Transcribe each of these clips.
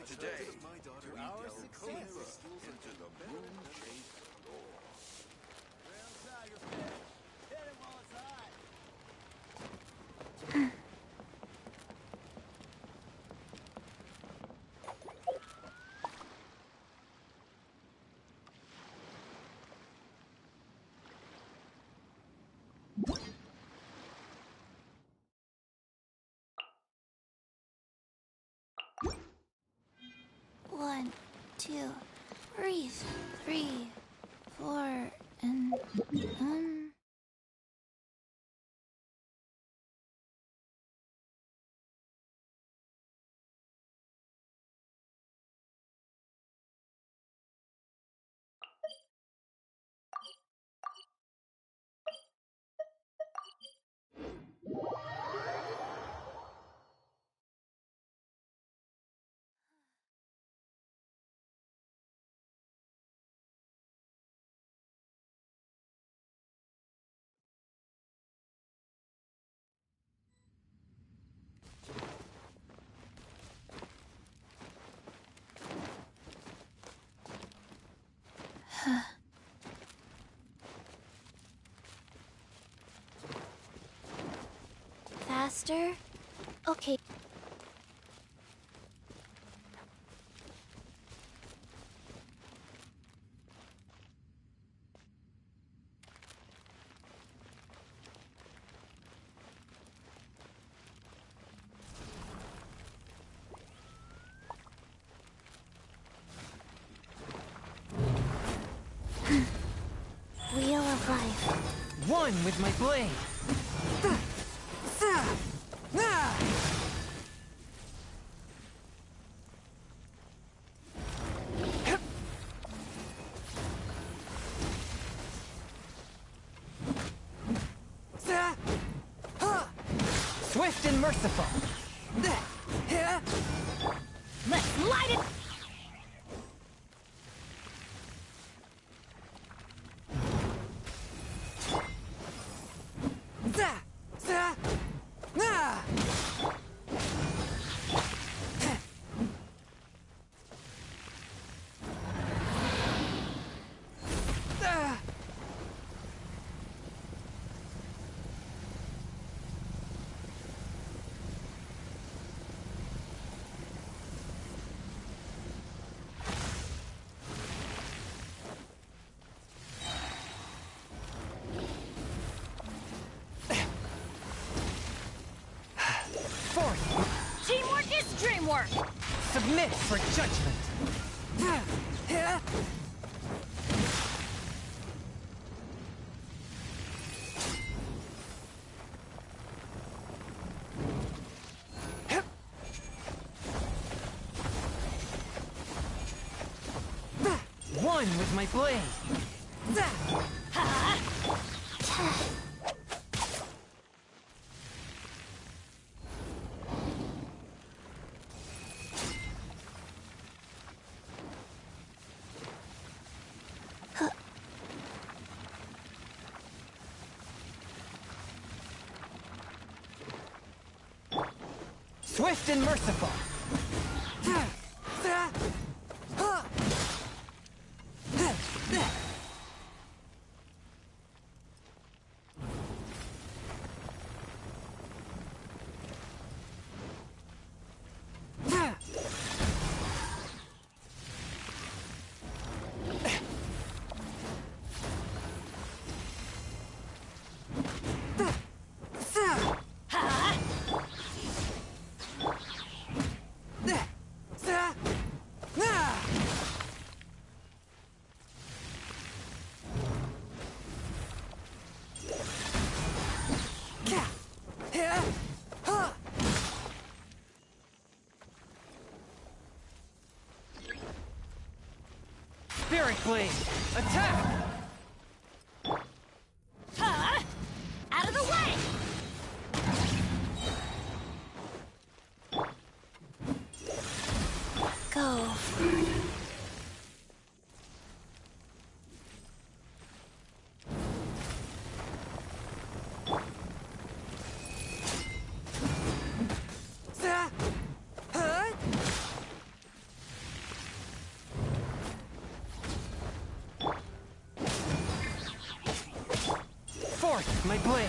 Today, to our success into the moon-shaped floor. Well, Tiger Pet, hit it while it's hot. One, two, breathe. 3, 4, and faster. Okay. Wheel of life. One with my blade. Swift and merciful. Let's light it. Teamwork is dreamwork! Submit for judgment. One with my blade. Swift and merciful. Spirit blade, attack! Out of the way! Go. Forth with my blade!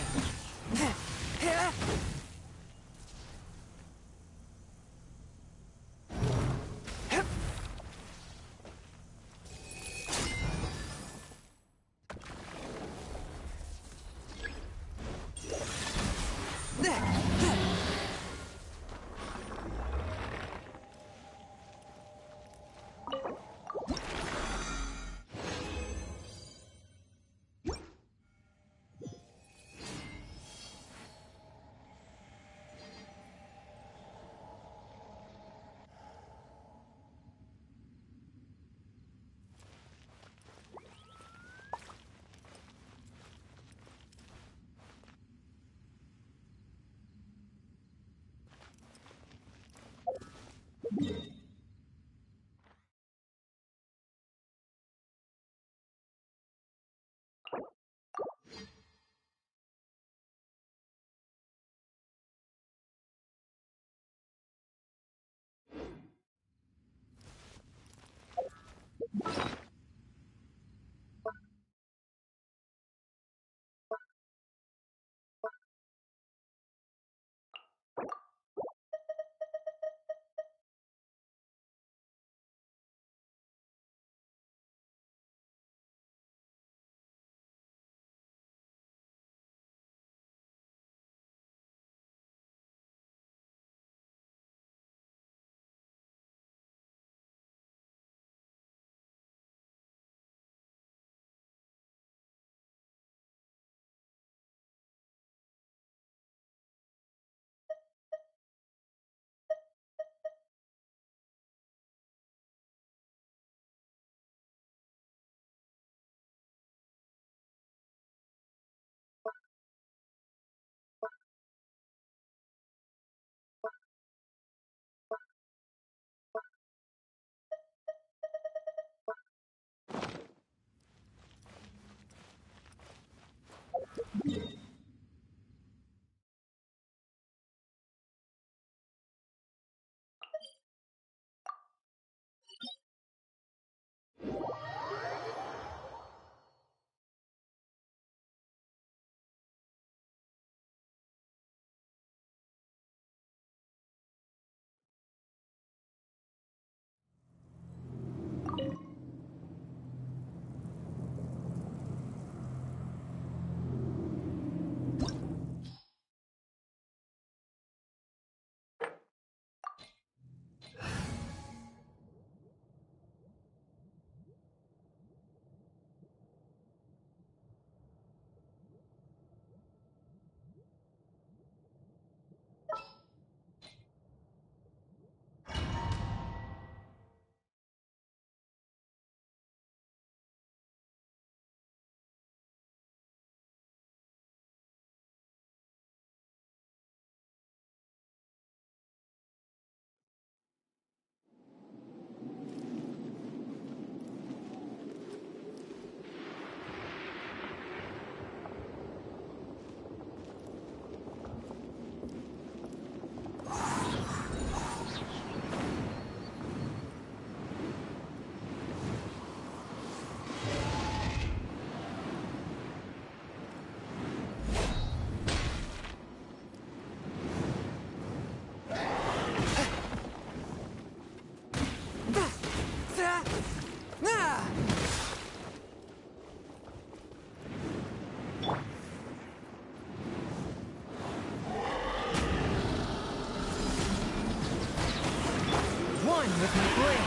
With my blade!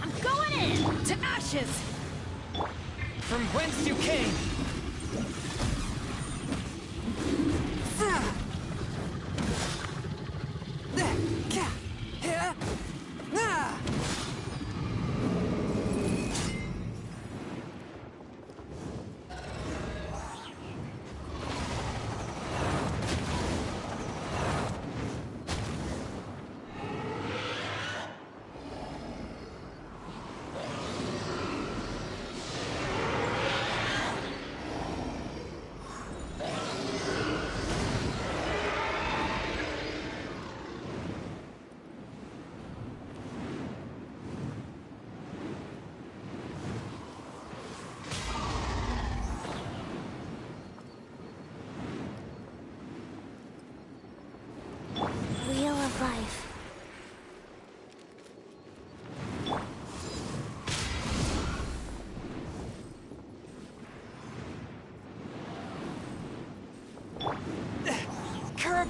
I'm going in! To ashes! From whence you came!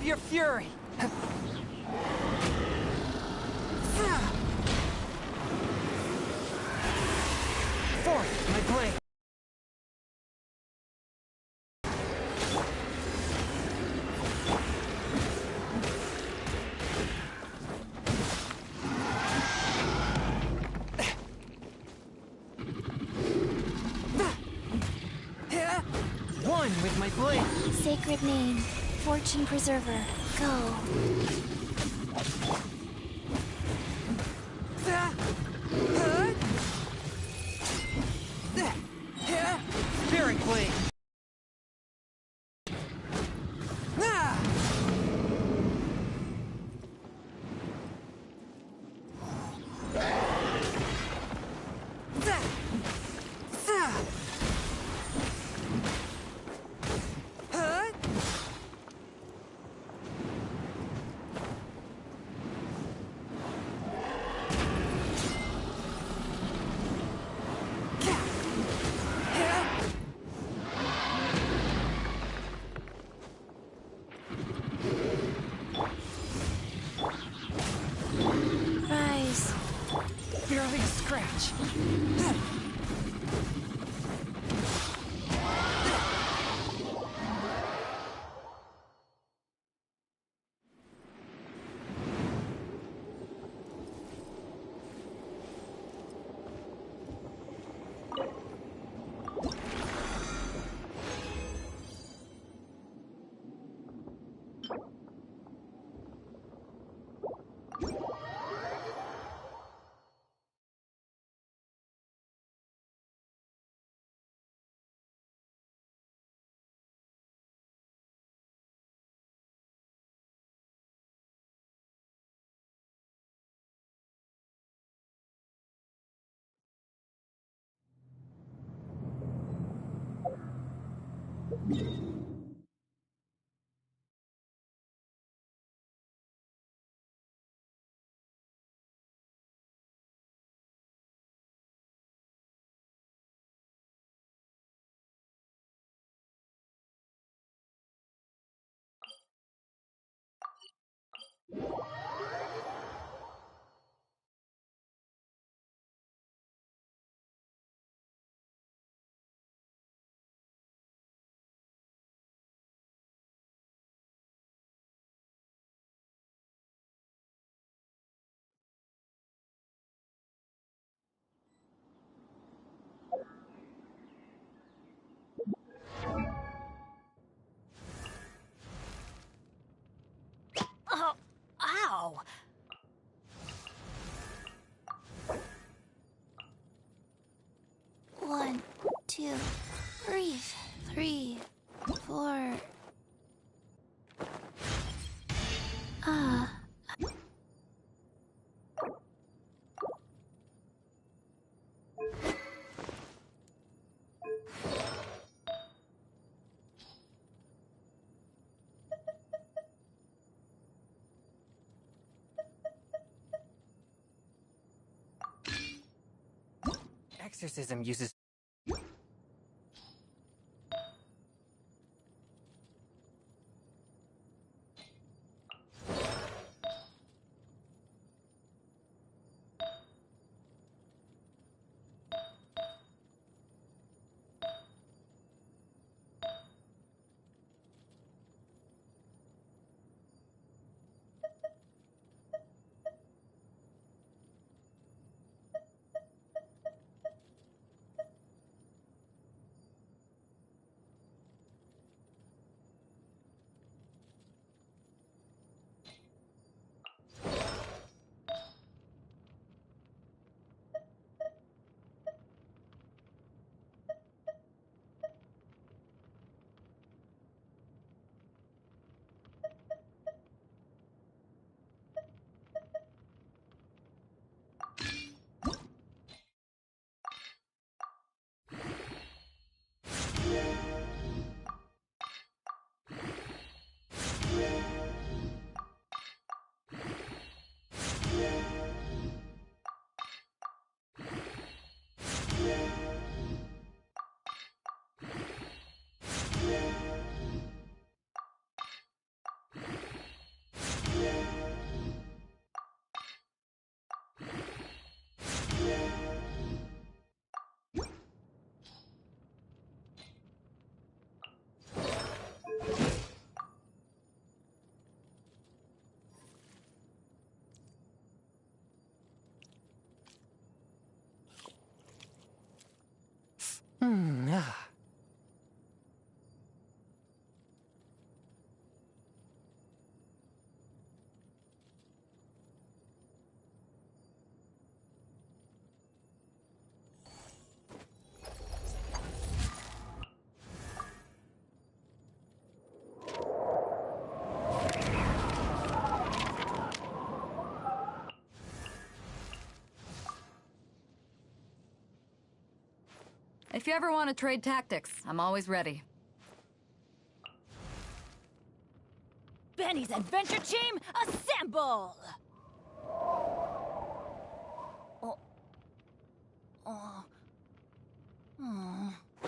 your fury! Forth, my blade! One with my blade! Sacred name, fortune preserver, go. Spirit blade! Rise. Barely a scratch. Oh, ow! One, two, breathe. 3, 4. Ah. Exorcism uses... If you ever want to trade tactics, I'm always ready. Benny's adventure team, assemble!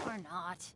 Or not.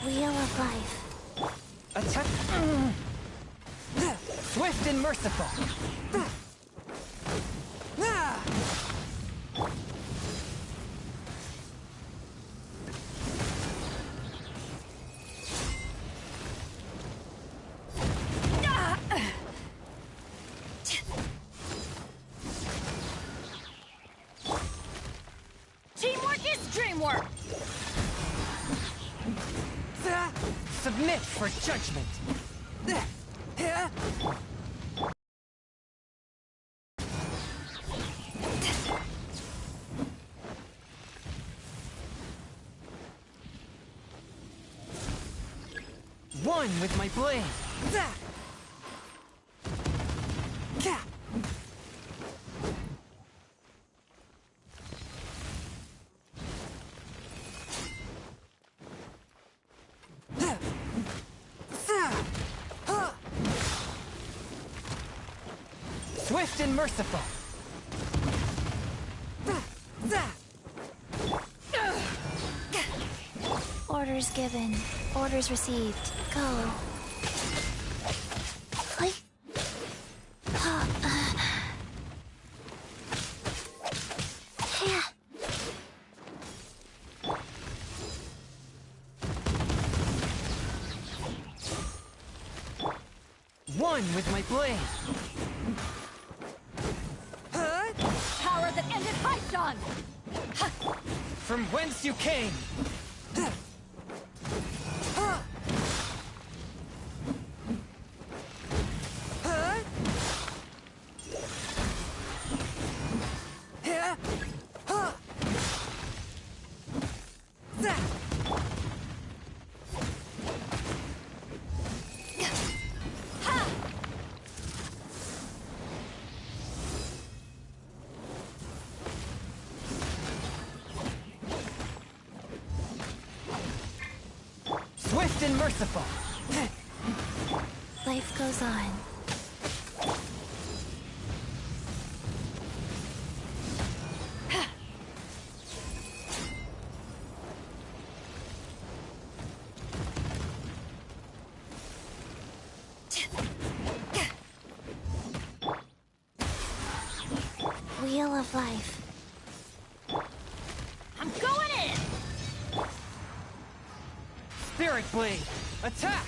Wheel of life. Attack. Swift and merciful. Teamwork is dreamwork! Submit for judgment. One with my blade. Swift and merciful. Orders given. Orders received. Go. Click. Yeah. One with my blade. Power that ended Python! From whence you came. Swift and merciful. Life goes on. Wheel of life. I'm going in! Spirit blade. Attack.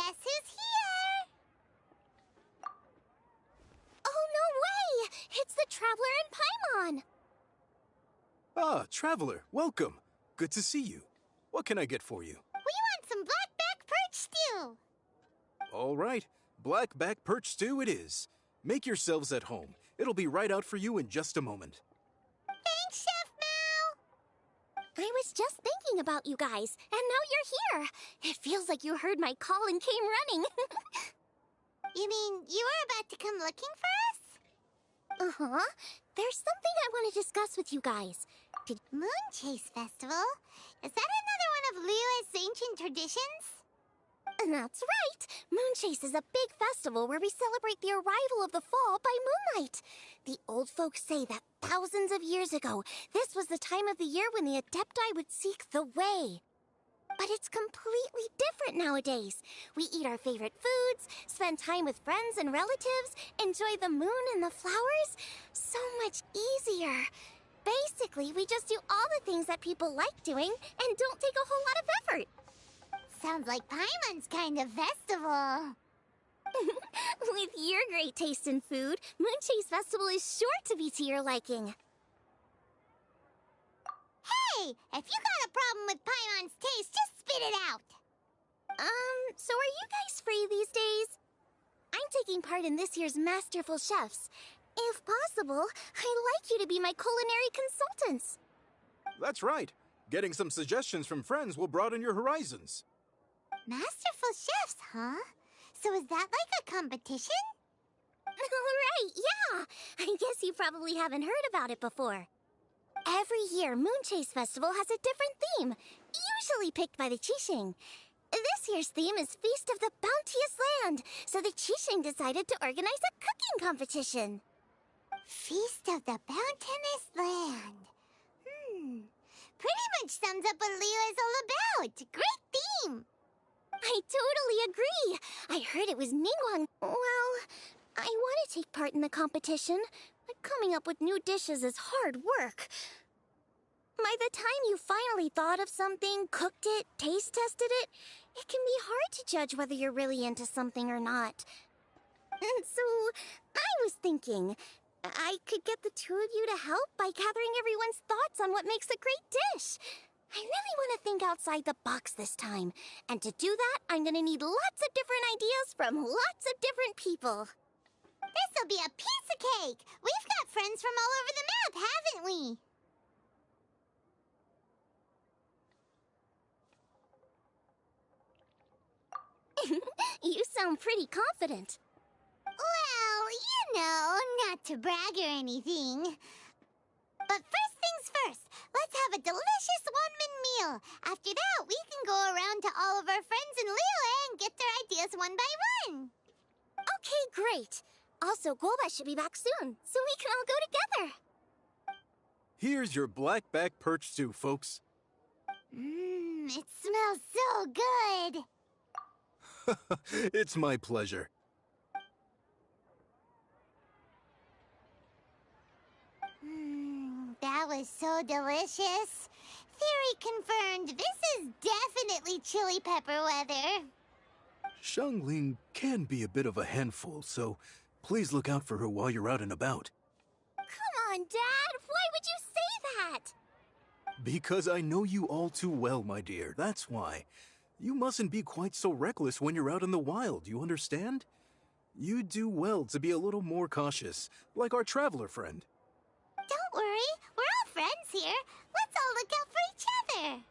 Guess who's here? Oh, no way! It's the Traveler and Paimon! Ah, Traveler, welcome. Good to see you. What can I get for you? We want some blackback perch stew. All right, blackback perch stew it is. Make yourselves at home. It'll be right out for you in just a moment. Thanks, Chef Mao. I was just thinking about you guys, and now you're here. It feels like you heard my call and came running. You mean you were about to come looking for us? Uh-huh. There's something I want to discuss with you guys. Moon Chase Festival? Is that another one of Liyue's ancient traditions? That's right. Moonchase is a big festival where we celebrate the arrival of the fall by moonlight. The old folks say that thousands of years ago, this was the time of the year when the Adepti would seek the way. But it's completely different nowadays. We eat our favorite foods, spend time with friends and relatives, enjoy the moon and the flowers. So much easier. Basically, we just do all the things that people like doing and don't take a whole lot of effort. Sounds like Paimon's kind of festival. With your great taste in food, Moonchase Festival is sure to be to your liking. Hey, if you got a problem with Paimon's taste, just spit it out. So are you guys free these days? I'm taking part in this year's Masterful Chefs. If possible, I'd like you to be my culinary consultants. That's right. Getting some suggestions from friends will broaden your horizons. Masterful chefs, huh? So is that like a competition? Right, yeah. I guess you probably haven't heard about it before. Every year, Moonchase Festival has a different theme, usually picked by the Qixing. This year's theme is Feast of the Bounteous Land, so the Qixing decided to organize a cooking competition. Feast of the Bounteous Land. Pretty much sums up what Liyue is all about. Great theme. I totally agree. I heard it was Ningguang. Well, I want to take part in the competition, but coming up with new dishes is hard work. By the time you finally thought of something, cooked it, taste tested it, it can be hard to judge whether you're really into something or not. And so, I was thinking, I could get the two of you to help by gathering everyone's thoughts on what makes a great dish. I really want to think outside the box this time. And to do that, I'm going to need lots of different ideas from lots of different people. This'll be a piece of cake. We've got friends from all over the map, haven't we? You sound pretty confident. Well, you know, not to brag or anything. But first things first, let's have a delicious one-man meal. After that, we can go around to all of our friends in Liyue and get their ideas one by one. Okay, great. Also, Golba should be back soon, so we can all go together. Here's your blackback perch stew, folks. It smells so good. It's my pleasure. That was so delicious. Theory confirmed, this is definitely chili pepper weather. Xiangling can be a bit of a handful, so please look out for her while you're out and about. Come on, Dad. Why would you say that? Because I know you all too well, my dear. That's why. You mustn't be quite so reckless when you're out in the wild, you understand? You do well to be a little more cautious, like our traveler friend. Don't worry, we're all friends here. Let's all look out for each other.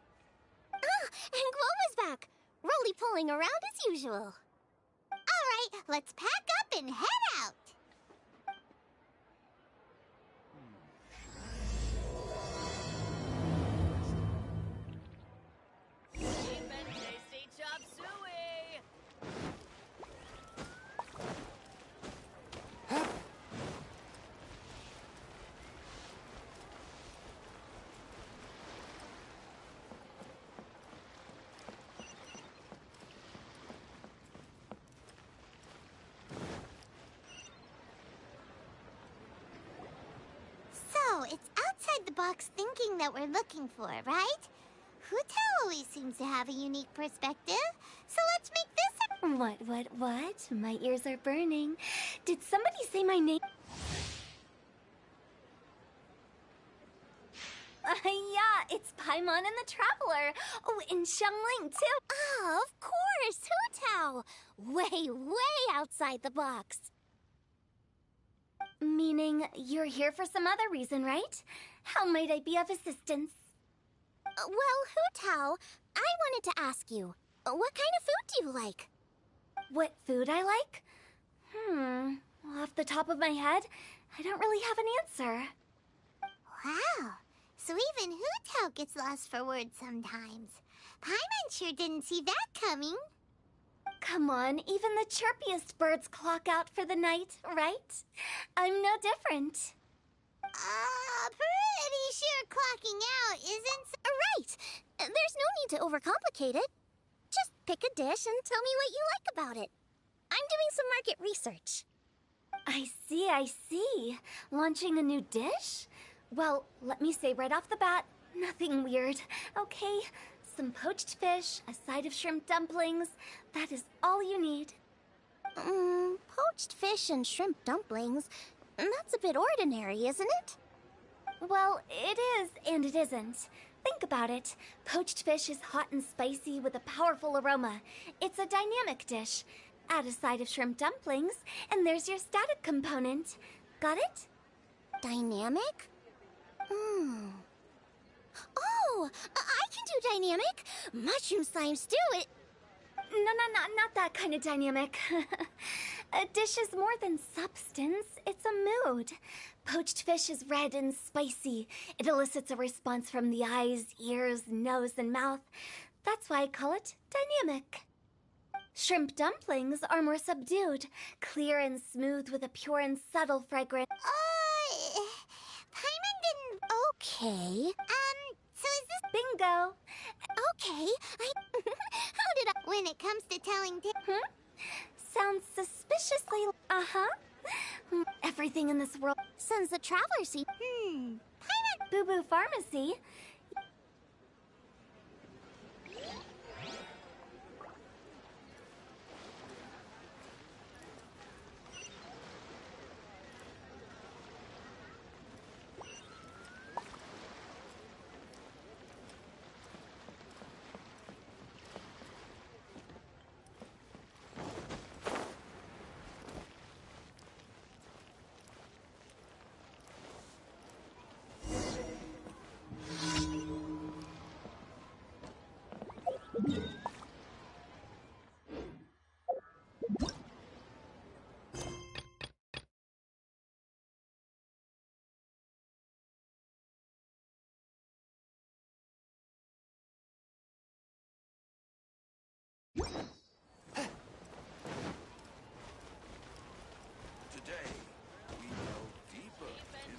Ah, and Gloma's back. Roly-poling around as usual. All right, let's pack up and head out. Tasty chop suey! So, it's outside the box thinking that we're looking for, right? Hutao always seems to have a unique perspective, so let's make this a... What? My ears are burning. Did somebody say my name? Yeah, it's Paimon and the Traveler. Oh, and Xiangling, too. Oh, of course, Hu Tao. Way outside the box. Meaning you're here for some other reason, right? How might I be of assistance? Well, Hu Tao, I wanted to ask you, what kind of food do you like? What food I like? Off the top of my head, I don't really have an answer. Wow. So even Hu Tao gets lost for words sometimes. Paimon sure didn't see that coming. Come on, even the chirpiest birds clock out for the night, right? I'm no different. Pretty sure clocking out isn't Right! There's no need to overcomplicate it. Just pick a dish and tell me what you like about it. I'm doing some market research. I see. Launching a new dish? Well, let me say right off the bat, nothing weird, okay? Some poached fish, a side of shrimp dumplings. That is all you need. Poached fish and shrimp dumplings? That's a bit ordinary, isn't it? Well, it is and it isn't. Think about it. Poached fish is hot and spicy with a powerful aroma. It's a dynamic dish. Add a side of shrimp dumplings, and there's your static component. Got it? Dynamic? Oh, I can do dynamic. Mushroom slime stew. No, not that kind of dynamic. A dish is more than substance. It's a mood. Poached fish is red and spicy. It elicits a response from the eyes, ears, nose, and mouth. That's why I call it dynamic. Shrimp dumplings are more subdued, clear and smooth with a pure and subtle fragrance. Paimon didn't... Okay. So is this... Bingo. Okay, how did I... When it comes to telling... Sounds suspiciously... Everything in this world sends the traveler see... Paimon... Boo Boo Pharmacy. Today, we delve deeper into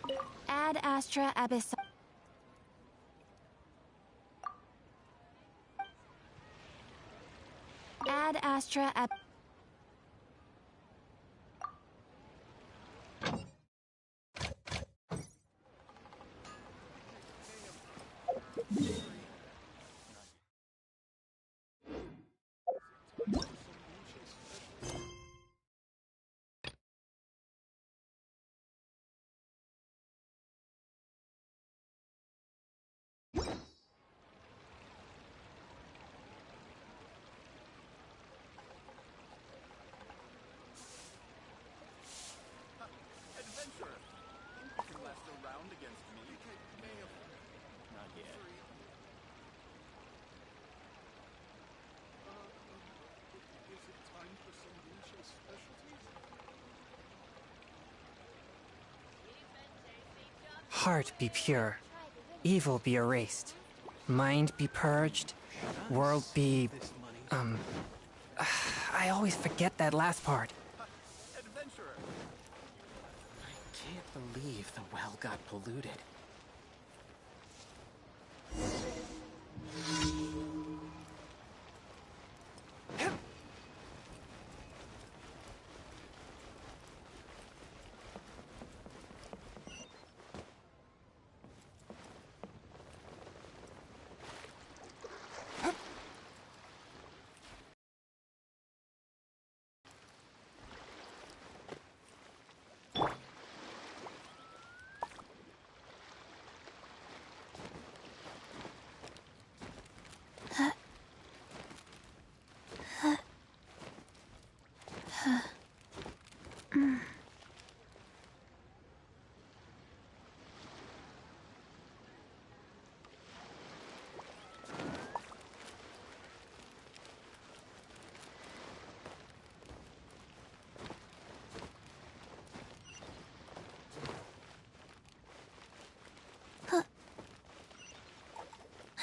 the... Ad Astra Abyss. Ad Astra Ab... Adventurer! You can last a round against me. Not yet. Is it time for some niche specialties? Heart be pure, evil be erased, mind be purged, world be... I always forget that last part. Adventurer! I can't believe the well got polluted.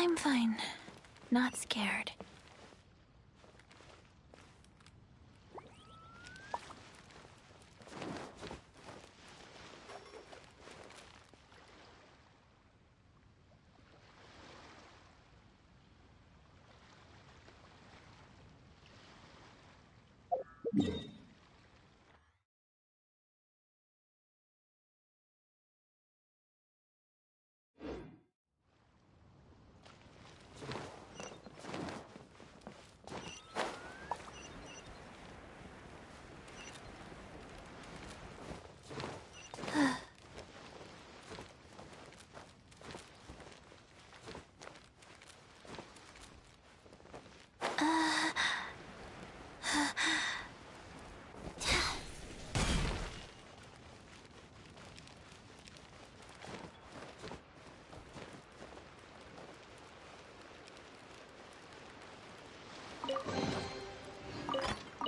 I'm fine. Not scared.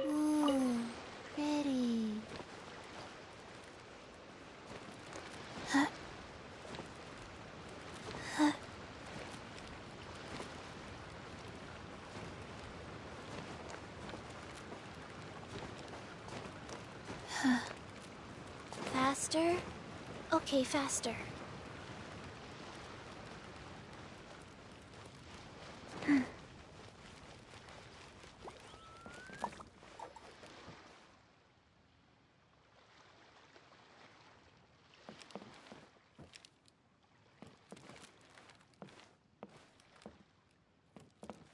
Ooh, pretty. Faster? Okay, faster.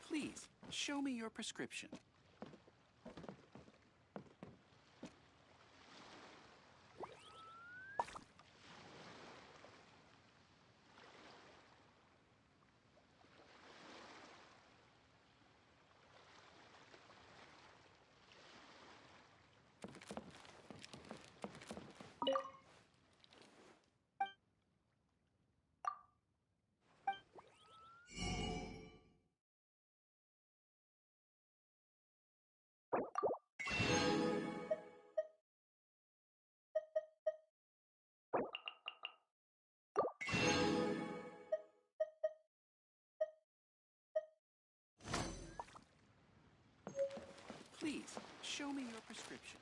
Please, show me your prescription. Please, show me your prescription.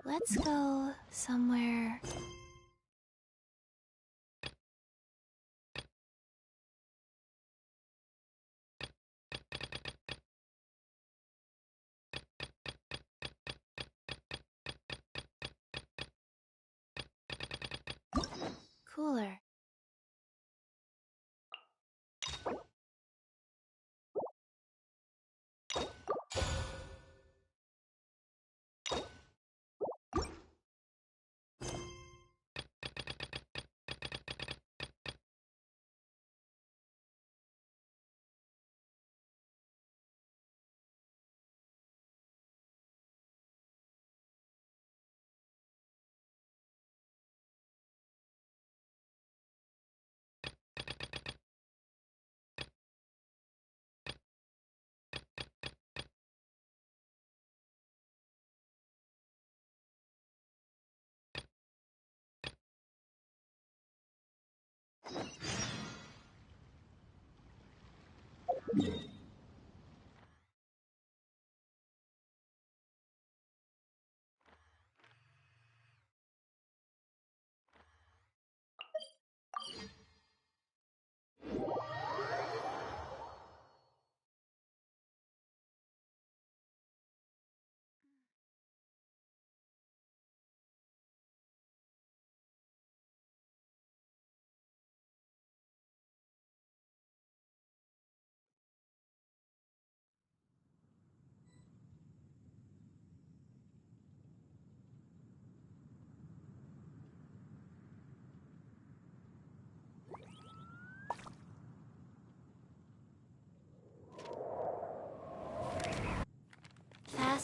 Let's go somewhere. Cooler.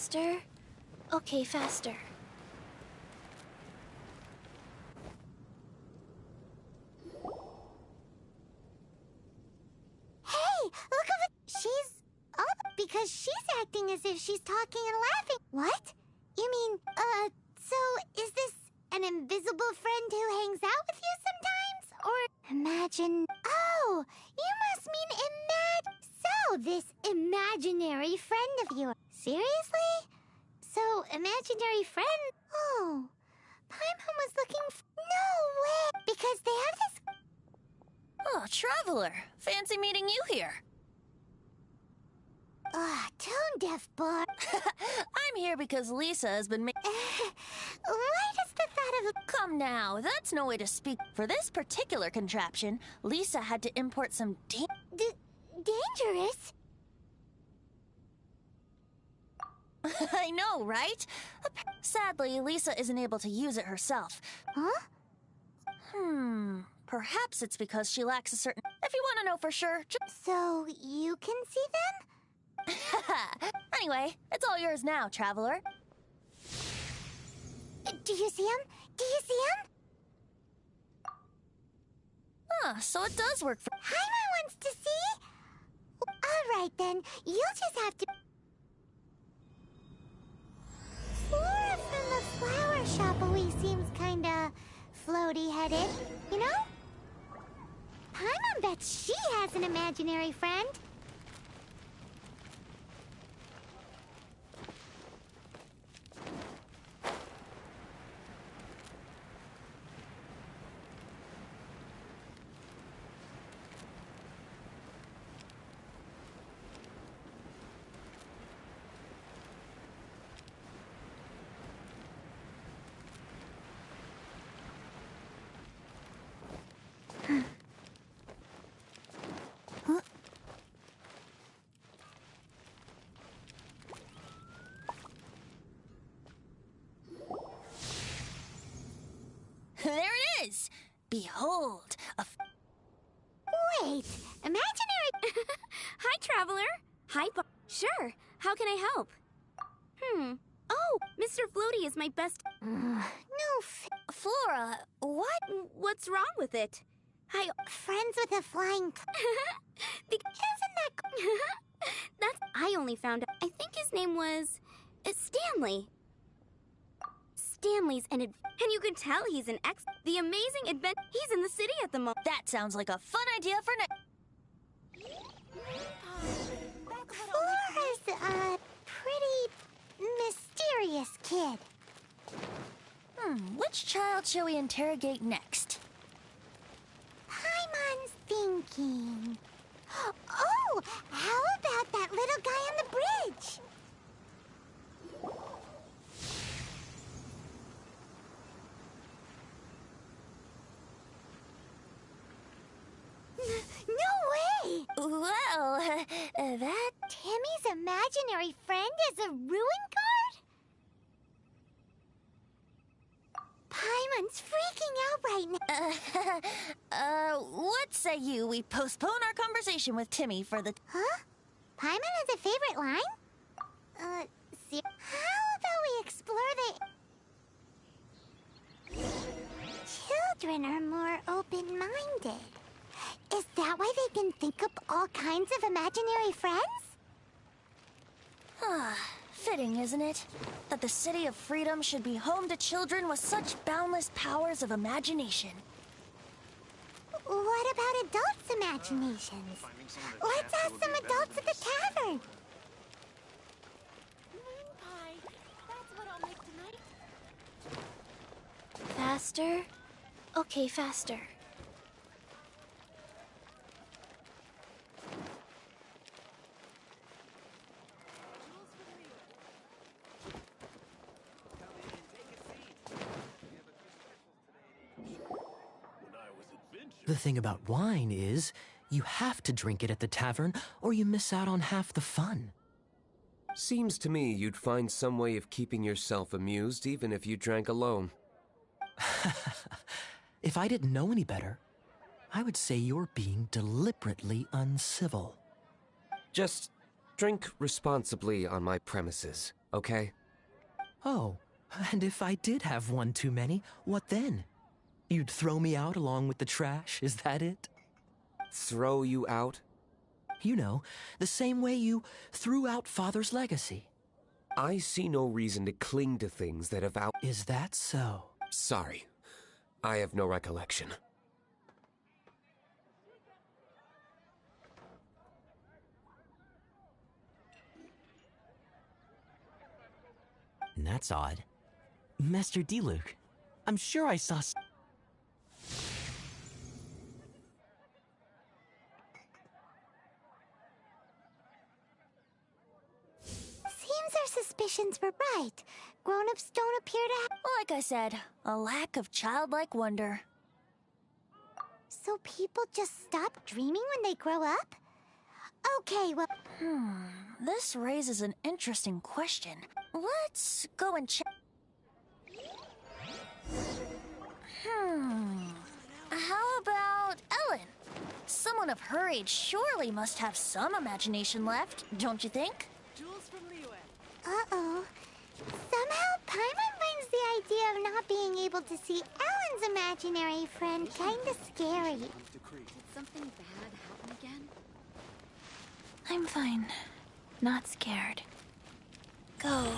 Faster? Okay, faster. Hey, look over. She's up because she's acting as if she's talking and laughing. What? You mean, so is this an invisible friend who hangs out with you sometimes? Or imagine. Oh, you must mean So, this imaginary friend of yours. Seriously? So, imaginary friend? Oh, Paimon was looking for. No way! Because they have this. Oh, Traveler. Fancy meeting you here. Tone deaf boy. I'm here because Lisa has been Why does the thought of. Come now, that's no way to speak. For this particular contraption, Lisa had to import some Dangerous? I know, right? Sadly, Lisa isn't able to use it herself. Huh? Perhaps it's because she lacks a certain... If you want to know for sure, just... So, you can see them? Anyway, it's all yours now, Traveler. Do you see him? Do you see him? So it does work for... Paimon wants to see? Alright then, you'll just have to... Flora from the flower shop always seems kinda floaty-headed, you know? Paimon bets she has an imaginary friend. There it is! Behold, Wait, imaginary... Hi, Traveler. Hi, Sure, how can I help? Oh, Mr. Floaty is my best... No Flora, what? What's wrong with it? friends with a flying... Isn't that... That's... I only found out... I think his name was... Stanley. Stanley's and you can tell he's an the amazing adventure. He's in the city at the moment. That sounds like a fun idea for Flora's a pretty mysterious kid. Which child shall we interrogate next? Paimon's thinking. Oh, how about that little guy on the bridge? No way! Well, that... Timmy's imaginary friend is a ruin guard? Paimon's freaking out right now. What say we postpone our conversation with Timmy for the... Huh? Paimon has a favorite line? How about we explore the... Children are more open-minded. Is that why they can think up all kinds of imaginary friends? Fitting, isn't it? That the City of Freedom should be home to children with such boundless powers of imagination. What about adults' imaginations? Let's ask some adults at the tavern. That's what I'll make tonight. Faster? Okay, faster. The thing about wine is, you have to drink it at the tavern, or you miss out on half the fun. Seems to me you'd find some way of keeping yourself amused even if you drank alone. If I didn't know any better, I would say you're being deliberately uncivil. Just drink responsibly on my premises, okay? Oh, and if I did have one too many, what then? You'd throw me out along with the trash, is that it? Throw you out? You know, the same way you threw out Father's legacy. I see no reason to cling to things that have out... Is that so? Sorry. I have no recollection. That's odd. Master Diluc, I'm sure I saw... Seems our suspicions were right. Grown-ups don't appear to have... Like I said, a lack of childlike wonder. So people just stop dreaming when they grow up? Okay, well... This raises an interesting question. Let's go and check. How about Ellen? Someone of her age surely must have some imagination left, don't you think? Uh-oh. Somehow, Paimon finds the idea of not being able to see Ellen's imaginary friend kinda scary. Did something bad happen again? I'm fine. Not scared. Go.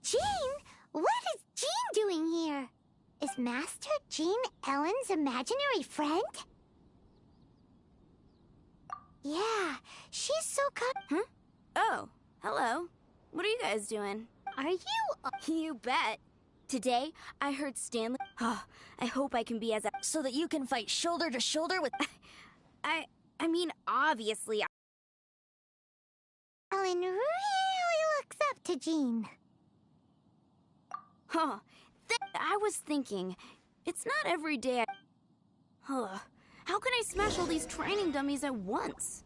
Jean? What is Jean doing here? Is Master Jean Ellen's imaginary friend? Yeah, she's so Oh, hello. What are you guys doing? Are you... You bet. Today, I heard Stanley... Oh, I hope I can be as... So that you can fight shoulder to shoulder with... I mean, obviously... Ellen really looks up to Jean. Huh. I was thinking, it's not every day I... Huh. How can I smash all these training dummies at once?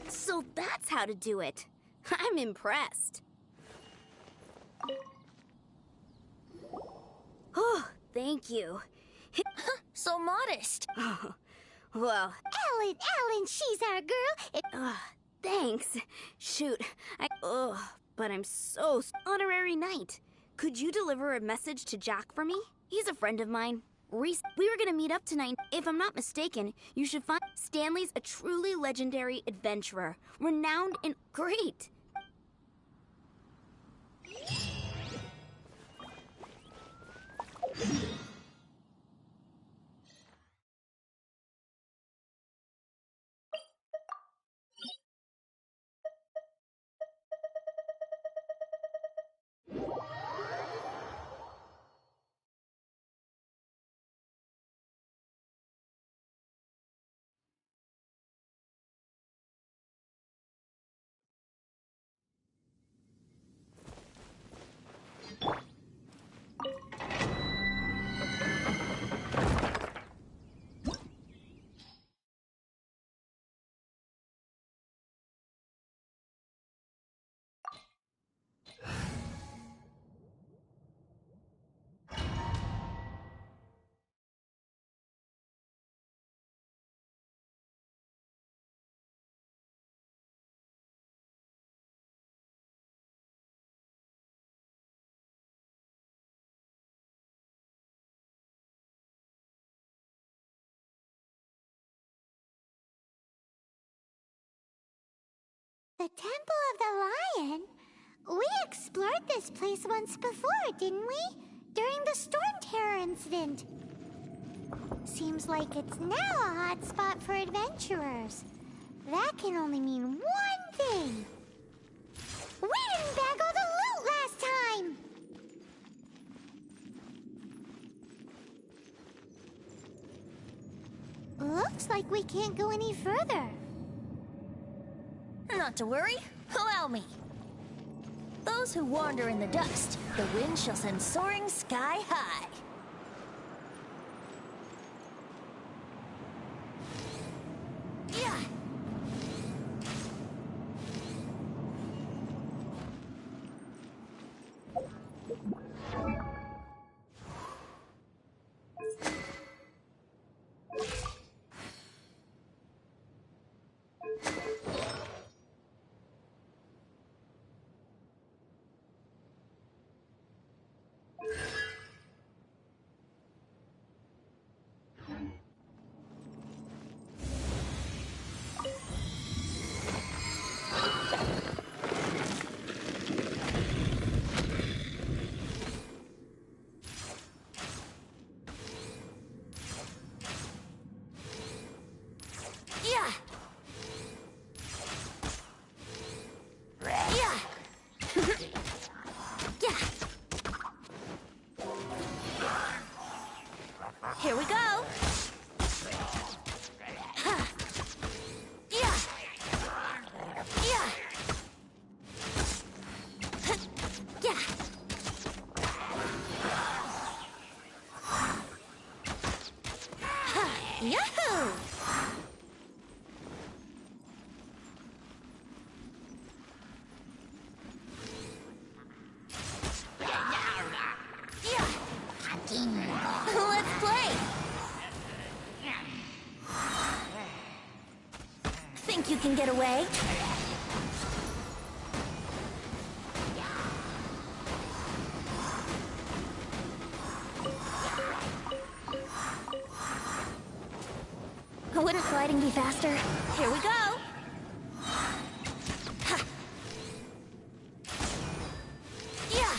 So that's how to do it. I'm impressed. Oh, thank you. So modest. Well... Ellen, she's our girl. Thanks. Shoot, but I'm so... Honorary knight. Could you deliver a message to Jack for me? He's a friend of mine. We were gonna meet up tonight. If I'm not mistaken, you should find... Stanley's a truly legendary adventurer. Renowned and great. The Temple of the Lion? We explored this place once before, didn't we? During the Storm Terror incident. Seems like it's now a hot spot for adventurers. That can only mean one thing. We didn't bag all the loot last time! Looks like we can't go any further. Not to worry. Allow me. Those who wander in the dust, the wind shall send soaring sky high. Yeah. Here we go. Ha. Yeah. Yeah. Yeah. Ha. Yahoo! Let's play! Think you can get away? Wouldn't gliding be faster? Here we go! Ha. Yeah!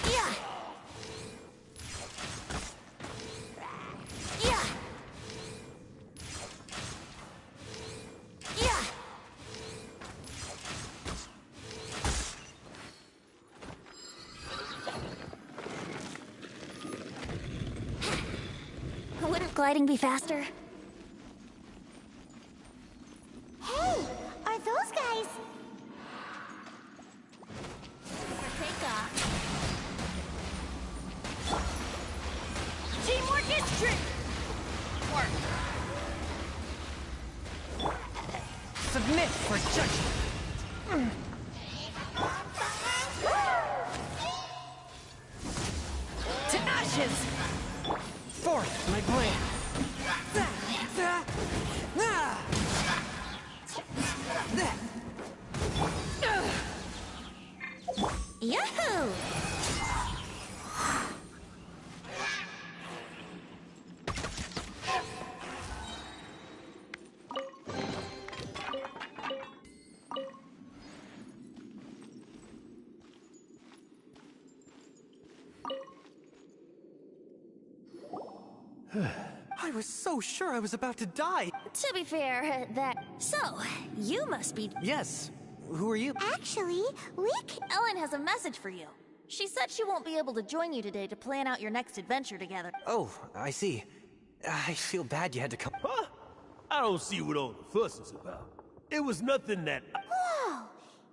Yeah! Yeah! Yeah! Wouldn't gliding be faster? Hey, are those guys? Take off. Teamwork is trick! Submit for judgment. To ashes! Forth, my plan. Yahoo! I was so sure I was about to die. To be fair, So, you must be... Yes. Who are you? Actually, we Ellen has a message for you. She said she won't be able to join you today to plan out your next adventure together. Oh, I see. I feel bad you had to come. Huh? I don't see what all the fuss is about. It was nothing that... Whoa!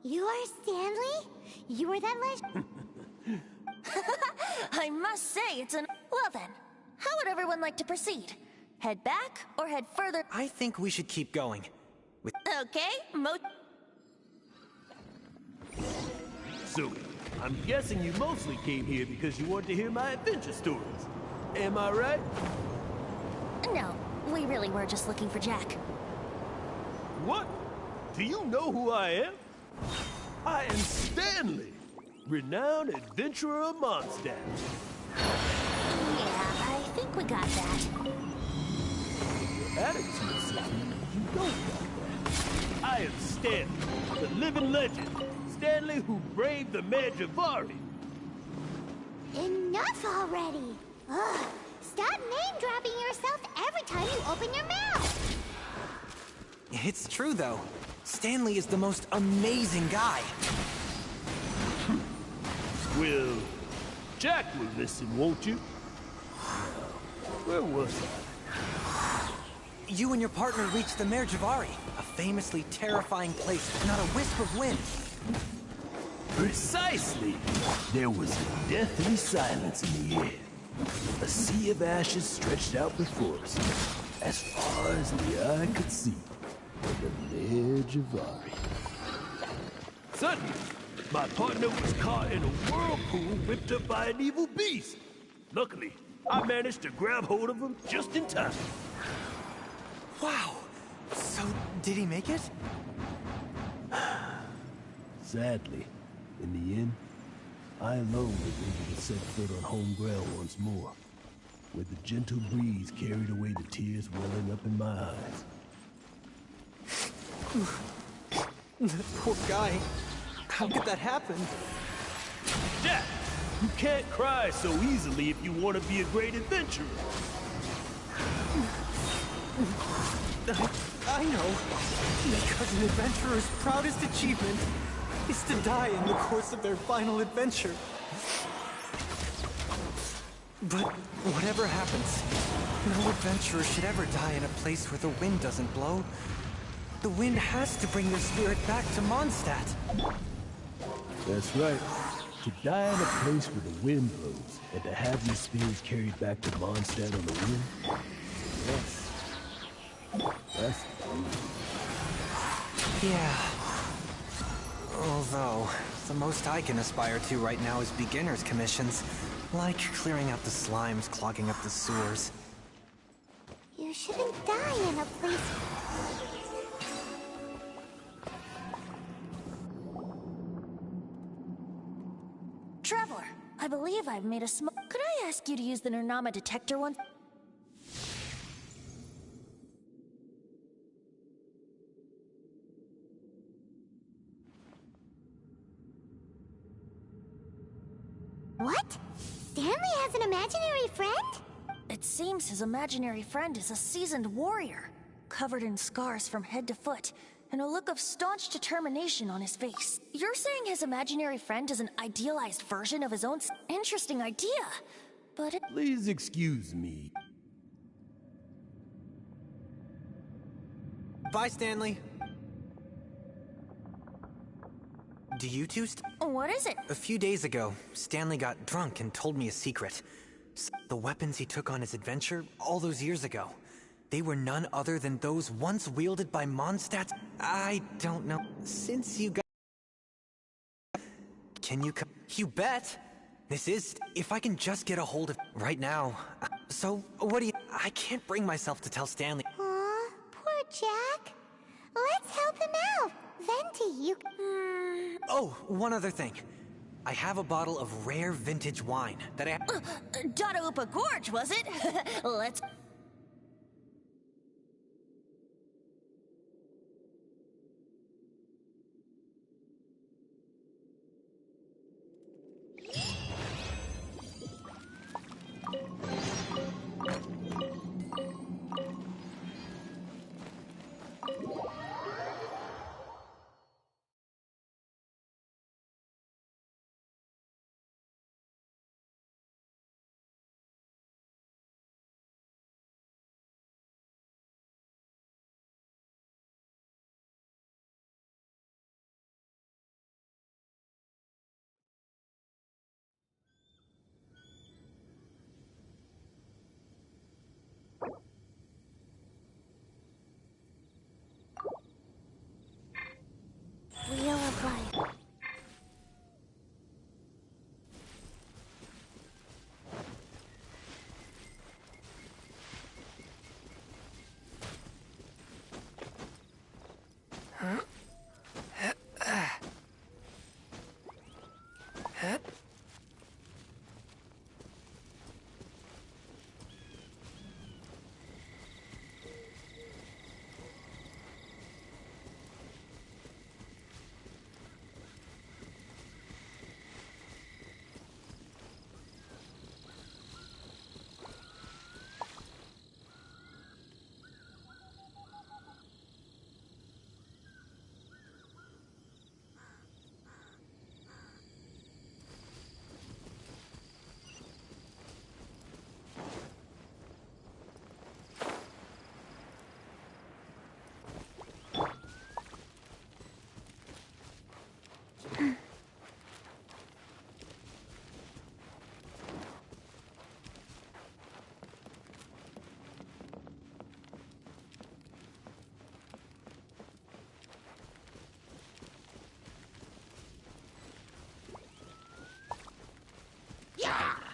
You are Stanley? You were that legend? I must say, it's an... Well then, how would everyone like to proceed? Head back or head further? I think we should keep going. Okay, So, I'm guessing you mostly came here because you wanted to hear my adventure stories. Am I right? No, we really were just looking for Jack. What? Do you know who I am? I am Stanley, renowned adventurer of Mondstadt. Yeah, I think we got that. Your attitude says you don't got that. I am Stanley, the living legend. Stanley who braved the Magivari. Enough already! Ugh. Stop name-dropping yourself every time you open your mouth! It's true, though. Stanley is the most amazing guy. Well, Jack will listen, won't you? Where was I? You and your partner reached the Merjavari, a famously terrifying place with not a wisp of wind. Precisely! There was a deathly silence in the air. A sea of ashes stretched out before us, as far as the eye could see. The Merjavari. Suddenly, my partner was caught in a whirlpool whipped up by an evil beast. Luckily, I managed to grab hold of him just in time. Wow. So, did he make it? Sadly, in the end, I alone was able to set foot on home ground once more, where the gentle breeze carried away the tears welling up in my eyes. The poor guy. How could that happen? Jack, you can't cry so easily if you want to be a great adventurer. I know. Because an adventurer's proudest achievement is to die in the course of their final adventure. But whatever happens, no adventurer should ever die in a place where the wind doesn't blow. The wind has to bring their spirit back to Mondstadt. That's right. To die in a place where the wind blows, and to have your spirit carried back to Mondstadt on the wind, that's Yeah. Although, the most I can aspire to right now is beginner's commissions, like clearing out the slimes clogging up the sewers. You shouldn't die in a place... Traveler, I believe I've made a smoke. Could I ask you to use the Nernama detector once? What? Stanley has an imaginary friend? It seems his imaginary friend is a seasoned warrior, covered in scars from head to foot, and a look of staunch determination on his face. You're saying his imaginary friend is an idealized version of his own? Interesting idea, but Please excuse me. Bye, Stanley. Do you two what is it? A few days ago, Stanley got drunk and told me a secret. The weapons he took on his adventure all those years ago, they were none other than those once wielded by Mondstadt. I don't know. Since you got... Can you come? You bet! This is... If I can just get a hold of... Right now. So, what do you... I can't bring myself to tell Stanley... Aw, poor Jack. Let's help him out. Venti, you... Oh, one other thing. I have a bottle of rare vintage wine that I... Dadaupa Gorge, was it? Let's...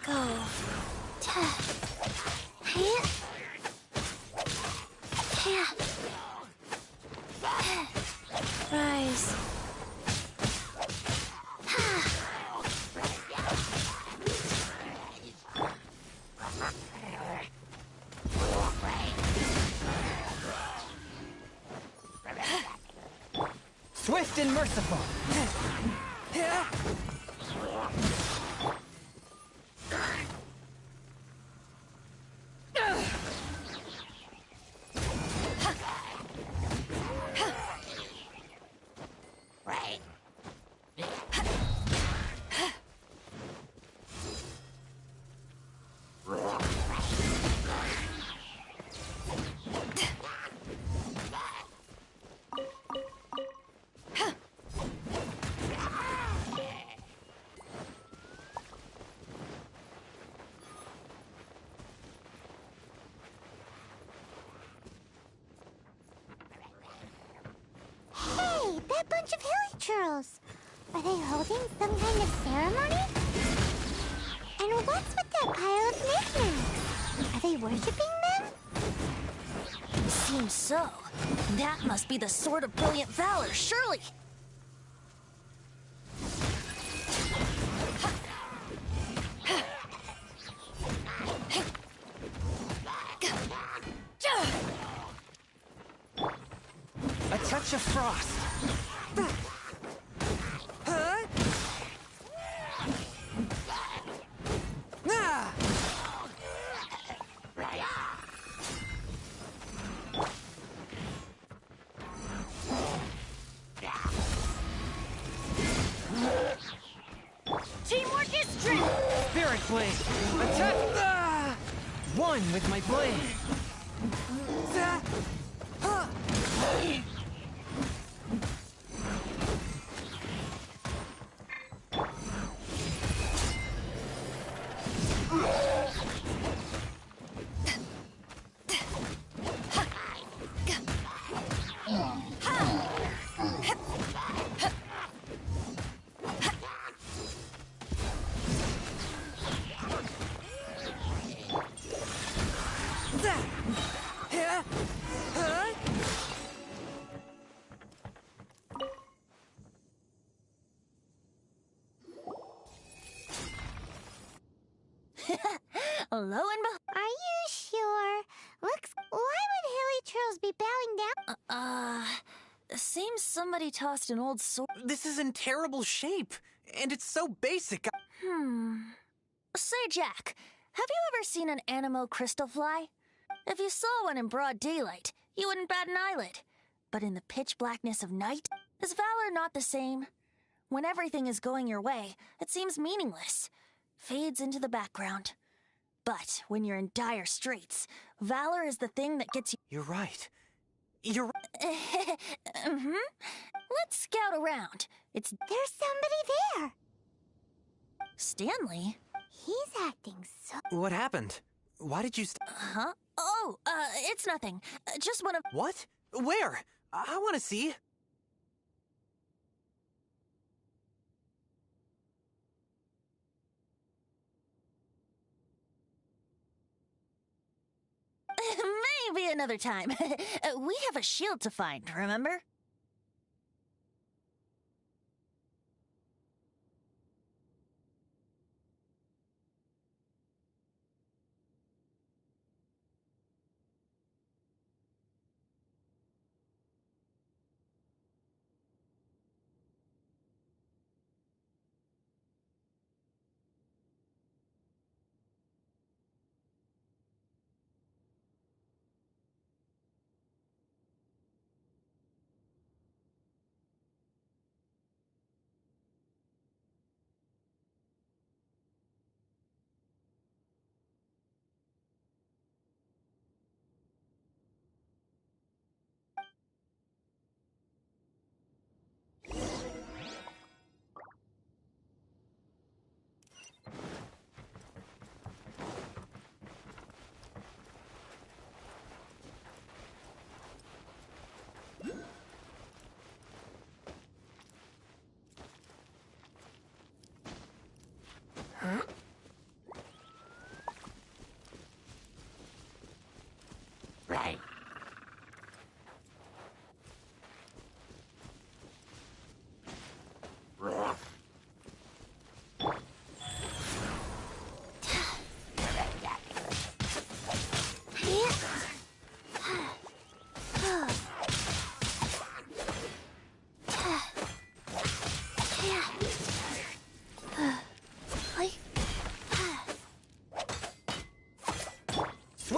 Go. Rise. Swift and merciful. Hey, that bunch of hilly churls. Are they holding some kind of ceremony? And what's with that pile of knickknacks? Are they worshipping them? Seems so. That must be the sword of brilliant valor, surely. A touch of frost. Teamwork is strength! Spirit blade. Attack. One with my blade. Lo and behold. Are you sure? Looks. Why would hilly churls be bowing down? Seems somebody tossed an old sword. This is in terrible shape, and it's so basic. Say, Jack, have you ever seen an anemo crystal fly? If you saw one in broad daylight, you wouldn't bat an eyelid. But in the pitch blackness of night, is valor not the same? When everything is going your way, it seems meaningless, fades into the background. But when you're in dire straits, valor is the thing that gets you. You're right. You're right. Let's scout around. There's somebody there. Stanley? He's acting so... What happened? Why did you Huh? Oh, it's nothing. Just one of... What? Where? I want to see. Maybe another time. We have a shield to find, remember?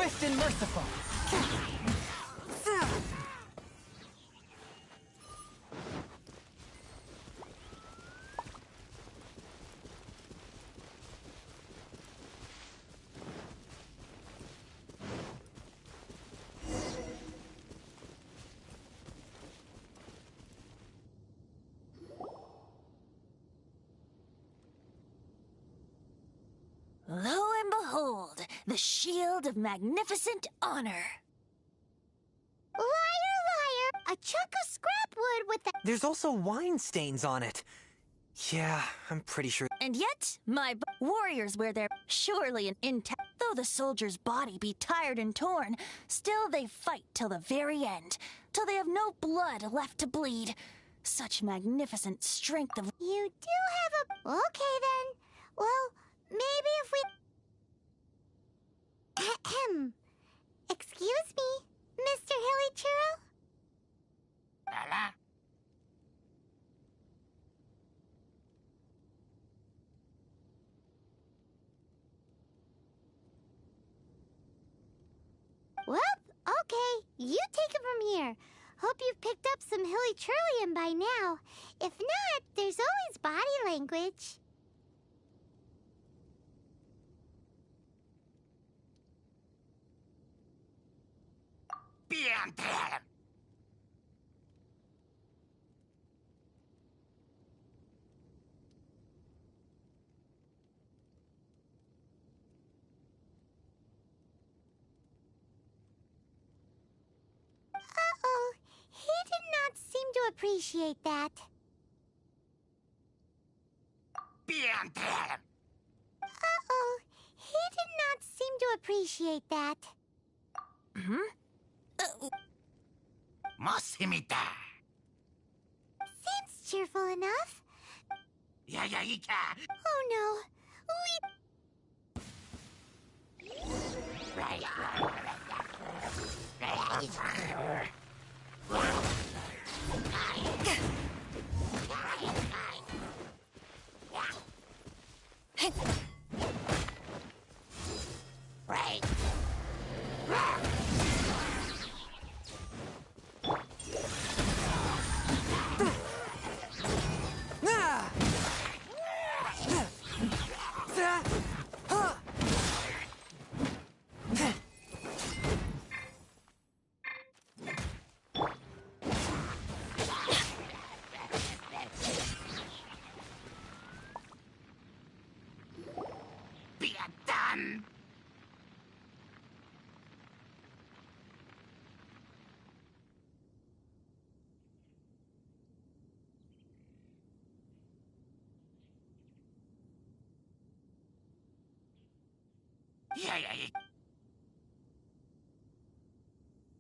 Swift and merciful. Lo and behold, the shield of magnificent honor. Liar, liar! A chunk of scrap wood with the— There's also wine stains on it. Yeah, I'm pretty sure. And yet, warriors wear their surely intact. Though the soldier's body be tired and torn, still they fight till the very end, till they have no blood left to bleed. Such magnificent strength of— You do have a— Okay then. Well, maybe if we— Ahem. Excuse me, Mr. Hilly Churro? Well, okay. You take it from here. Hope you've picked up some Hilly Churlian by now. If not, there's always body language. Uh-oh, he did not seem to appreciate that. Uh-oh, he did not seem to appreciate that. Seems cheerful enough. Oh no,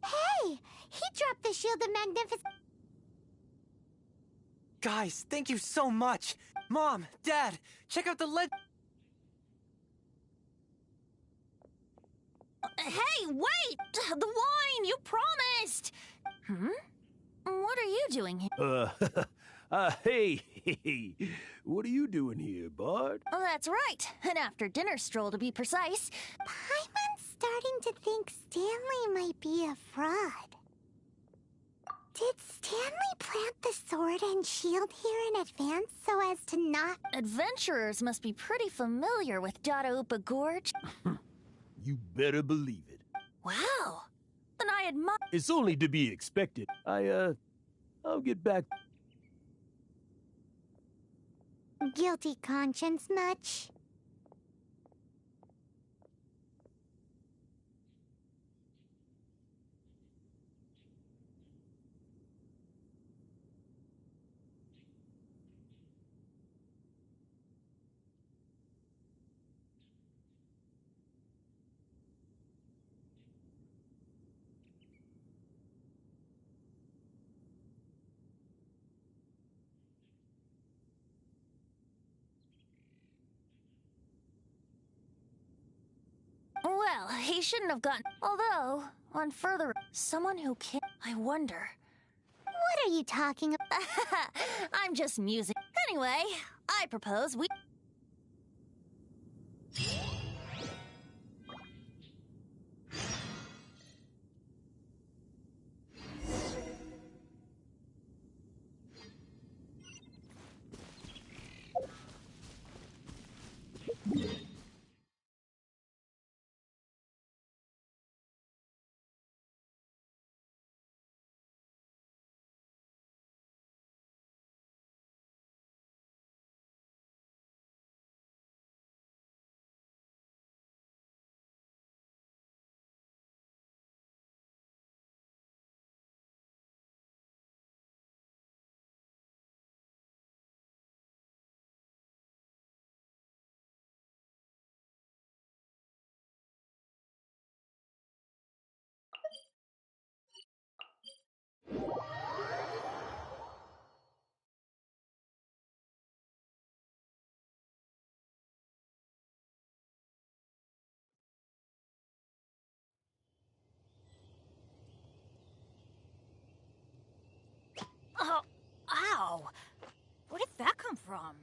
Hey, he dropped the shield of magnificent. Guys, thank you so much. Mom, Dad, check out the Hey, wait! The wine, you promised! What are you doing here? Hey, what are you doing here, Bard? Oh, that's right. An after-dinner stroll, to be precise. Paimon's starting to think Stanley might be a fraud. Did Stanley plant the sword and shield here in advance so as to not— Adventurers must be pretty familiar with Dadaupa Gorge. You better believe it. Wow. Then I admire— It's only to be expected. I'll get back. Guilty conscience much? Well, he shouldn't have gotten— Although, on further— Someone who can— I wonder— What are you talking about? I'm just musing. Anyway, I propose we— Oh, ow! Where did that come from?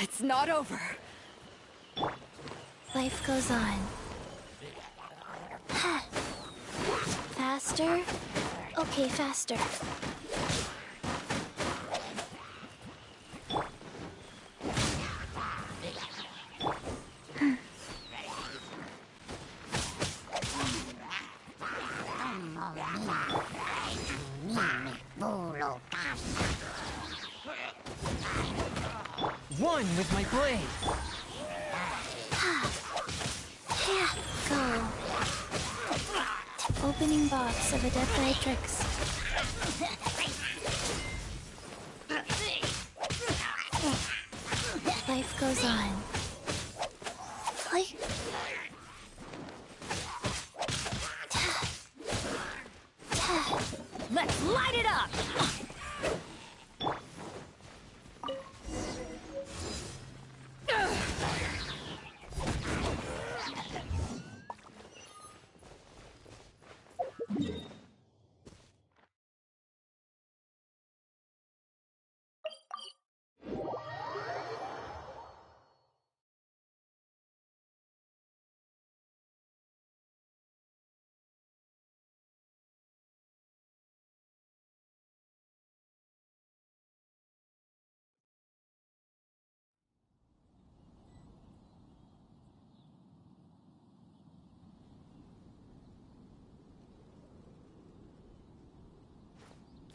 It's not over. Life goes on. Faster? Okay, faster. One with my blade! Go. Opening box of Adeptitrix. Life goes on. Let's light it up!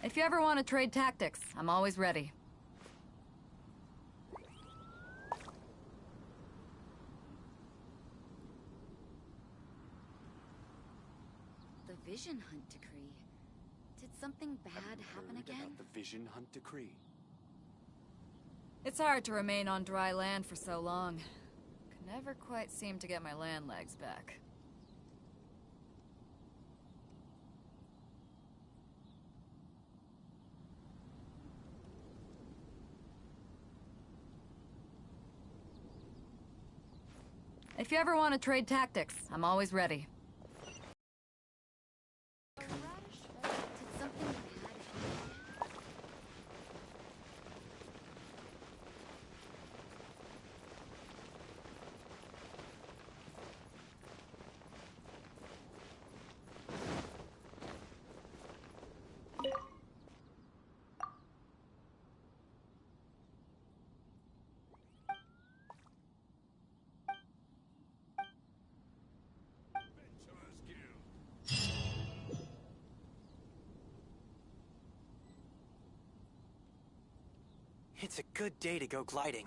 If you ever want to trade tactics, I'm always ready. The Vision Hunt Decree. Did something bad happen again? About the Vision Hunt Decree. It's hard to remain on dry land for so long. Could never quite seem to get my land legs back. If you ever want to trade tactics, I'm always ready. It's a good day to go gliding.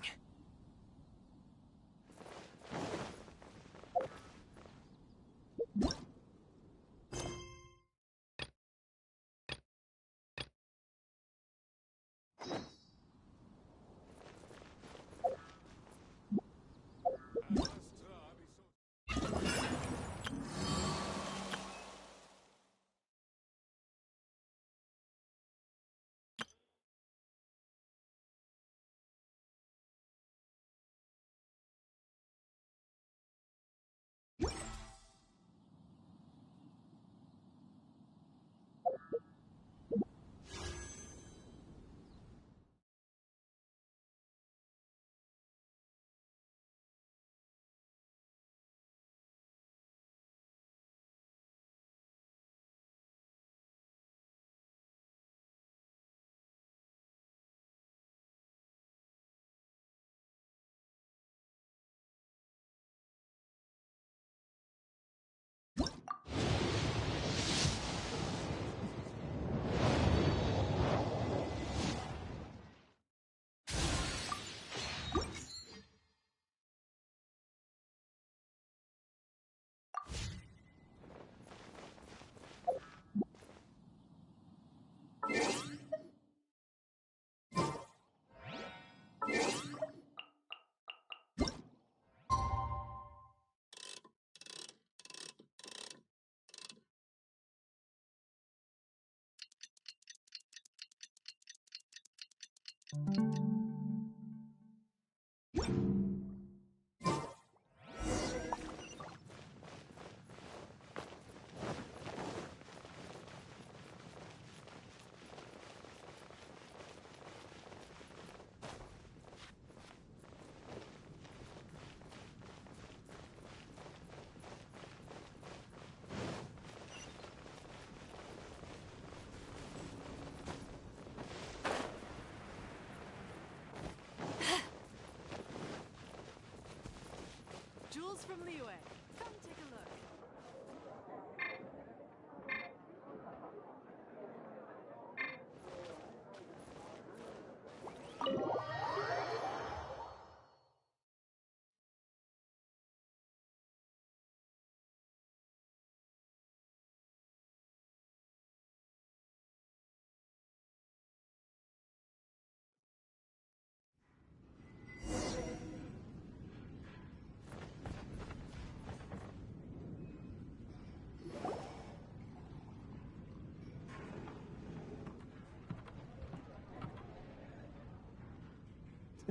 Jules from Liyue. Come take a look.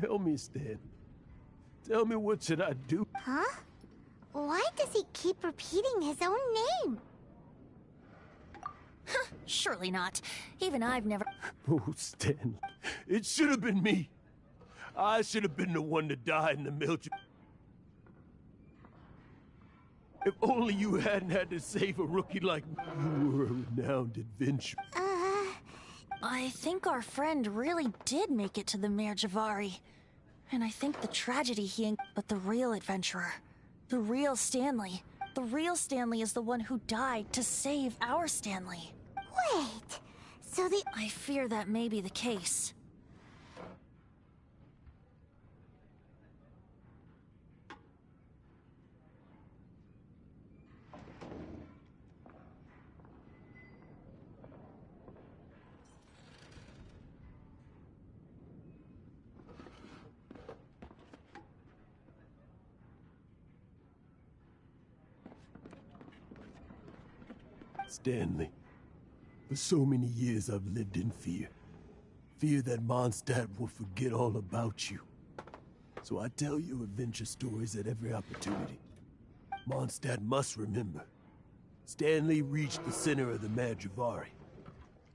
Tell me, Stan. Tell me, what should I do? Huh? Why does he keep repeating his own name? Surely not. Even I've never... Oh, Stanley. It should have been me. I should have been the one to die in the military. If only you hadn't had to save a rookie like me. You were a renowned adventurer. I think our friend really did make it to the Mare Javari. And I think the tragedy But the real adventurer. The real Stanley. The real Stanley is the one who died to save our Stanley. Wait, so the... I fear that may be the case. Stanley, for so many years I've lived in fear. Fear that Mondstadt will forget all about you. So I tell you adventure stories at every opportunity. Mondstadt must remember. Stanley reached the center of the Mare Javari.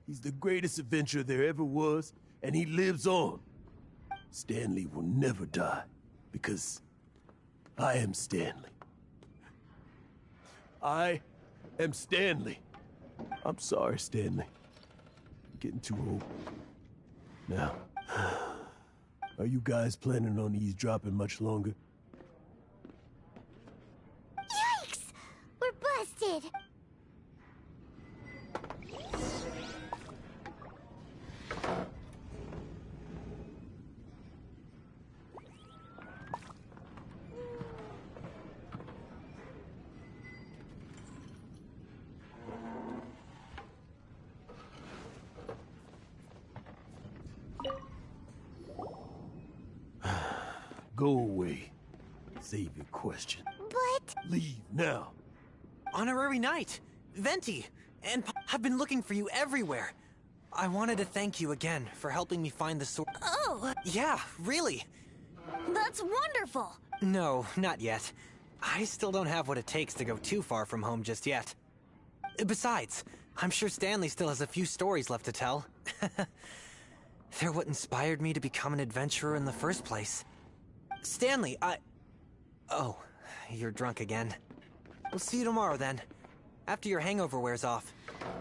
He's the greatest adventurer there ever was, and he lives on. Stanley will never die, because I am Stanley. I am Stanley. I'm sorry, Stanley. I'm getting too old. Now, are you guys planning on eavesdropping much longer? Yikes! We're busted! Go away. Save your question. But... Leave now. Honorary Knight! Venti! And I've been looking for you everywhere. I wanted to thank you again for helping me find the sword. Oh! Yeah, really. That's wonderful! No, not yet. I still don't have what it takes to go too far from home just yet. Besides, I'm sure Stanley still has a few stories left to tell. They're what inspired me to become an adventurer in the first place. Stanley, Oh, you're drunk again. We'll see you tomorrow then. After your hangover wears off.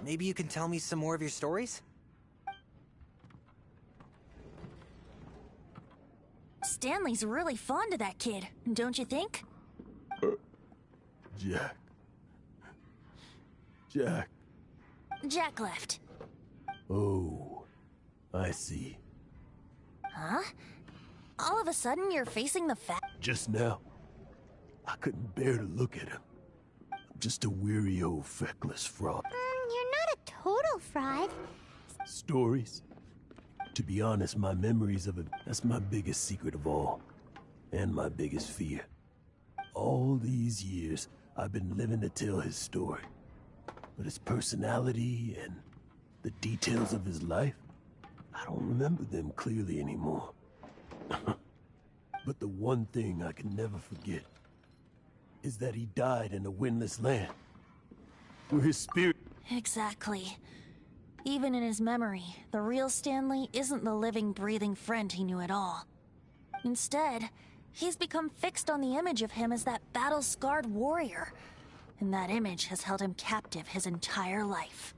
Maybe you can tell me some more of your stories? Stanley's really fond of that kid, don't you think? Jack. Jack. Jack left. Oh, I see. Huh? All of a sudden, you're facing the fact. Just now, I couldn't bear to look at him. I'm just a weary old feckless fraud. You're not a total fraud. Stories? To be honest, my memories of it, that's my biggest secret of all. And my biggest fear. All these years, I've been living to tell his story. But his personality and the details of his life, I don't remember them clearly anymore. But the one thing I can never forget is that he died in a windless land, where his spirit... Exactly. Even in his memory, the real Stanley isn't the living, breathing friend he knew at all. Instead, he's become fixed on the image of him as that battle-scarred warrior. And that image has held him captive his entire life.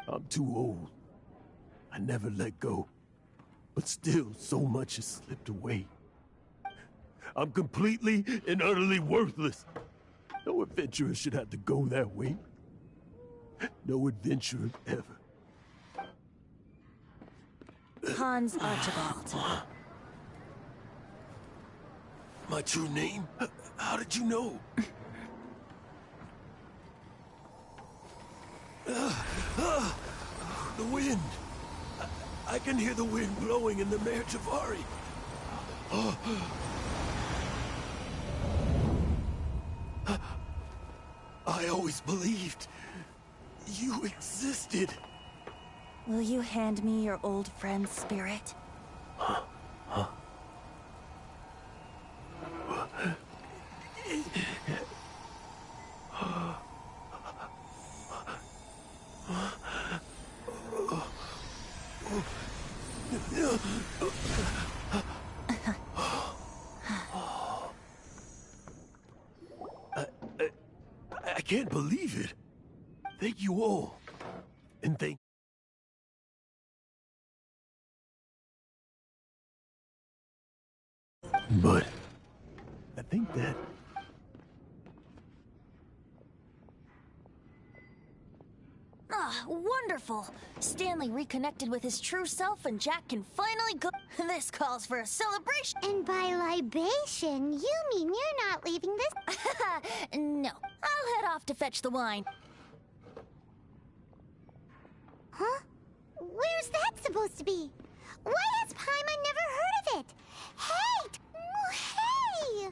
I'm too old. I never let go. But still, so much has slipped away. I'm completely and utterly worthless. No adventurer should have to go that way. No adventurer ever. Hans Archibald. My true name? How did you know? The wind. I can hear the wind blowing in the Mare Javari. I always believed you existed. Will you hand me your old friend's spirit? I can't believe it. Thank you all. And thank... But I think that... Ah, wonderful! Stanley reconnected with his true self and Jack can finally go... This calls for a celebration! And by libation, you mean you're not leaving this? No, I'll head off to fetch the wine. Huh? Where's that supposed to be? Why has Paimon never heard of it? Hey! Hey!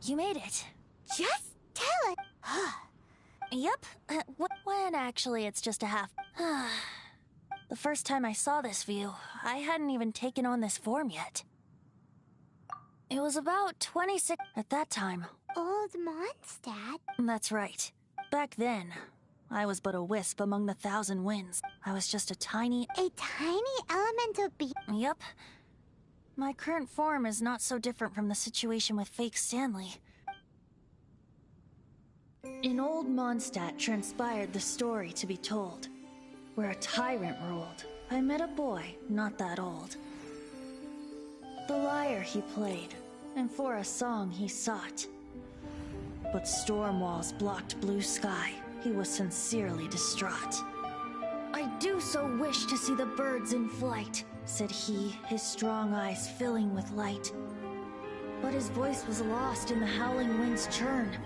You made it. Just tell it! Yep. When actually it's just a half... The first time I saw this view, I hadn't even taken on this form yet. It was about 26 at that time. Old Mondstadt? That's right. Back then, I was but a wisp among the thousand winds. I was just a tiny... A tiny elemental being? Yep. My current form is not so different from the situation with fake Stanley. In old Mondstadt transpired the story to be told. Where a tyrant ruled, I met a boy not that old. The lyre he played, and for a song he sought. but storm walls blocked blue sky. He was sincerely distraught. "I do so wish to see the birds in flight," said he, his strong eyes filling with light. But his voice was lost in the howling wind's churn,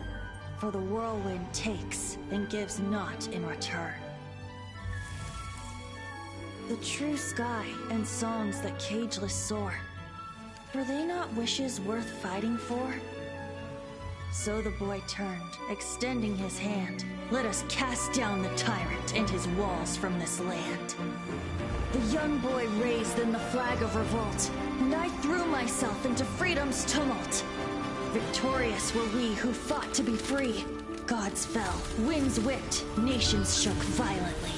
for the whirlwind takes and gives not in return. The true sky and songs that cageless soar, were they not wishes worth fighting for? So the boy turned, extending his hand. "Let us cast down the tyrant and his walls from this land." The young boy raised then the flag of revolt, and I threw myself into freedom's tumult. Victorious were we who fought to be free. Gods fell, winds whipped, nations shook violently.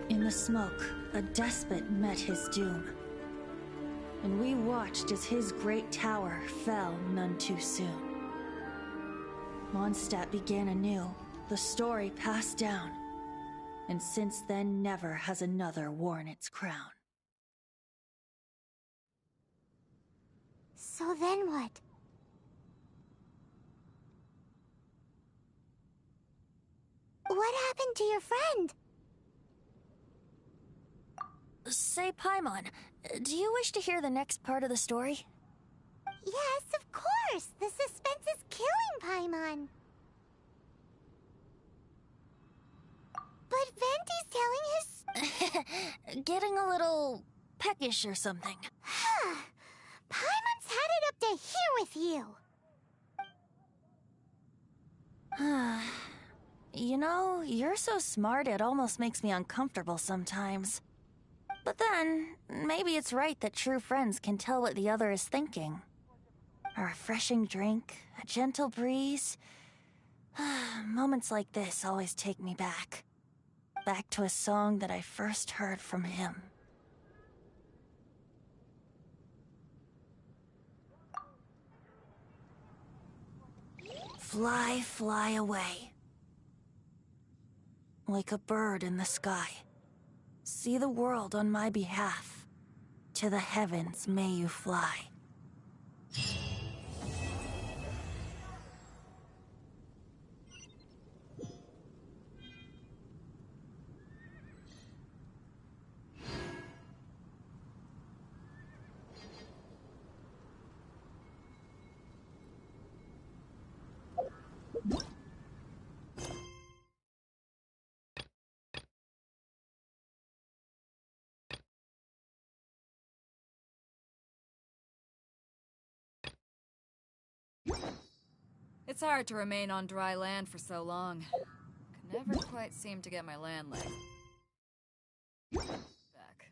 In the smoke, a despot met his doom, and we watched as his great tower fell none too soon. Mondstadt began anew, the story passed down, and since then never has another worn its crown. So then what? What happened to your friend? Say, Paimon, do you wish to hear the next part of the story? Yes, of course! The suspense is killing Paimon! But Venti's telling his... Getting a little peckish or something. Paimon's had it up to here with you! You know, you're so smart it almost makes me uncomfortable sometimes. But then, maybe it's right that true friends can tell what the other is thinking. A refreshing drink, a gentle breeze. Moments like this always take me back. Back to a song that I first heard from him. Fly, fly away. Like a bird in the sky. See the world on my behalf. To the heavens may you fly. It's hard to remain on dry land for so long. Could never quite seem to get my land legs back.